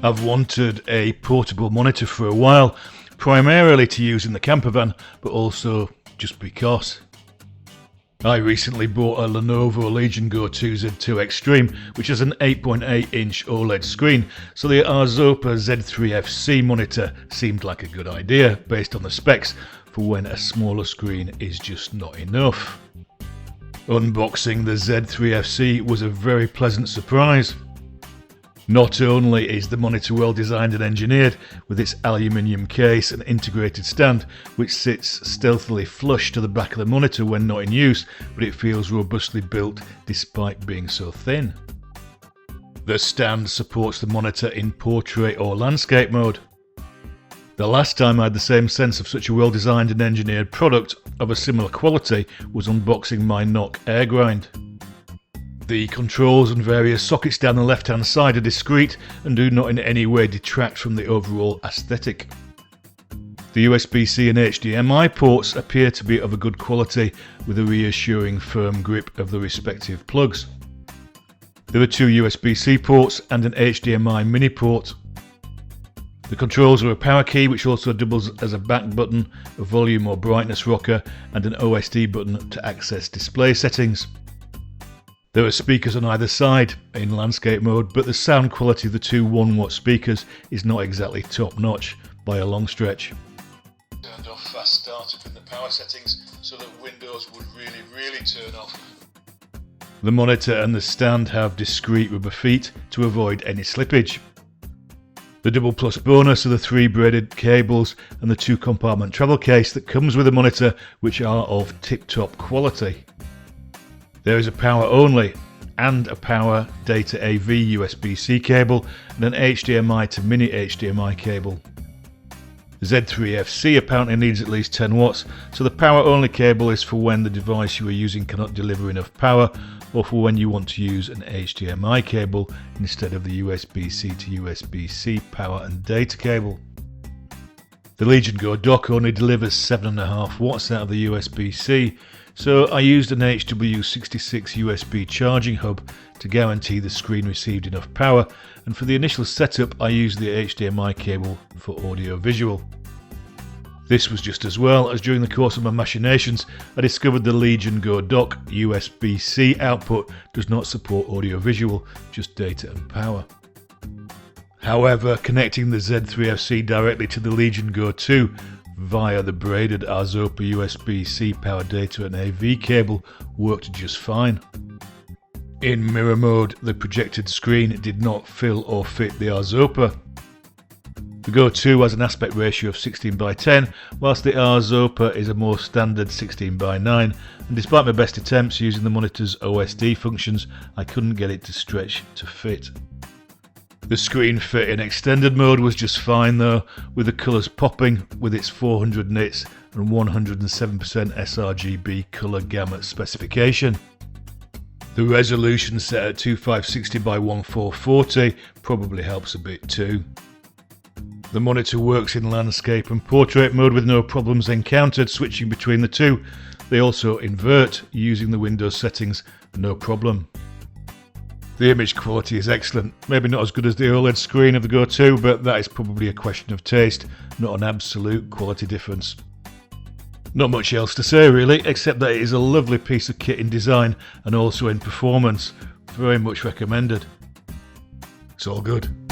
I've wanted a portable monitor for a while, primarily to use in the camper van, but also just because. I recently bought a Lenovo Legion Go 2 Z2 Extreme, which has an 8.8 inch OLED screen, so the Arzopa Z3FC monitor seemed like a good idea based on the specs for when a smaller screen is just not enough. Unboxing the Z3FC was a very pleasant surprise. Not only is the monitor well designed and engineered, with its aluminium case and integrated stand, which sits stealthily flush to the back of the monitor when not in use, but it feels robustly built despite being so thin. The stand supports the monitor in portrait or landscape mode. The last time I had the same sense of such a well designed and engineered product of a similar quality was unboxing my NOC air grind. The controls and various sockets down the left hand side are discreet and do not in any way detract from the overall aesthetic. The USB-C and HDMI ports appear to be of a good quality with a reassuring firm grip of the respective plugs. There are two USB-C ports and an HDMI mini port. The controls are a power key which also doubles as a back button, a volume or brightness rocker and an OSD button to access display settings. There are speakers on either side in landscape mode, but the sound quality of the two 1-watt speakers is not exactly top notch by a long stretch. Turned off fast startup in the power settings so that Windows would really turn off. The monitor and the stand have discreet rubber feet to avoid any slippage. The double plus bonus are the 3 braided cables and the 2 compartment travel case that comes with the monitor, which are of tip-top quality. There is a power only and a power data AV USB-C cable and an HDMI to mini HDMI cable. The Z3FC apparently needs at least 10 watts, so the power only cable is for when the device you are using cannot deliver enough power or for when you want to use an HDMI cable instead of the USB-C to USB-C power and data cable. The Legion Go dock only delivers 7.5 watts out of the USB-C, so I used an HW66 USB charging hub to guarantee the screen received enough power, and for the initial setup I used the HDMI cable for audio visual. This was just as well, as during the course of my machinations I discovered the Legion Go dock USB-C output does not support audio visual, just data and power. However, connecting the Z3FC directly to the Legion Go 2 via the braided Arzopa USB-C power data and AV cable worked just fine. In mirror mode, the projected screen did not fill or fit the Arzopa. The Go 2 has an aspect ratio of 16:10, whilst the Arzopa is a more standard 16:9, and despite my best attempts using the monitor's OSD functions, I couldn't get it to stretch to fit. The screen fit in extended mode was just fine though, with the colours popping with its 400 nits and 107% sRGB colour gamut specification. The resolution set at 2560 by 1440 probably helps a bit too. The monitor works in landscape and portrait mode with no problems encountered switching between the two. They also invert using the Windows settings, no problem. The image quality is excellent, maybe not as good as the OLED screen of the Go 2, but that is probably a question of taste, not an absolute quality difference. Not much else to say really, except that it is a lovely piece of kit in design and also in performance, very much recommended. It's all good.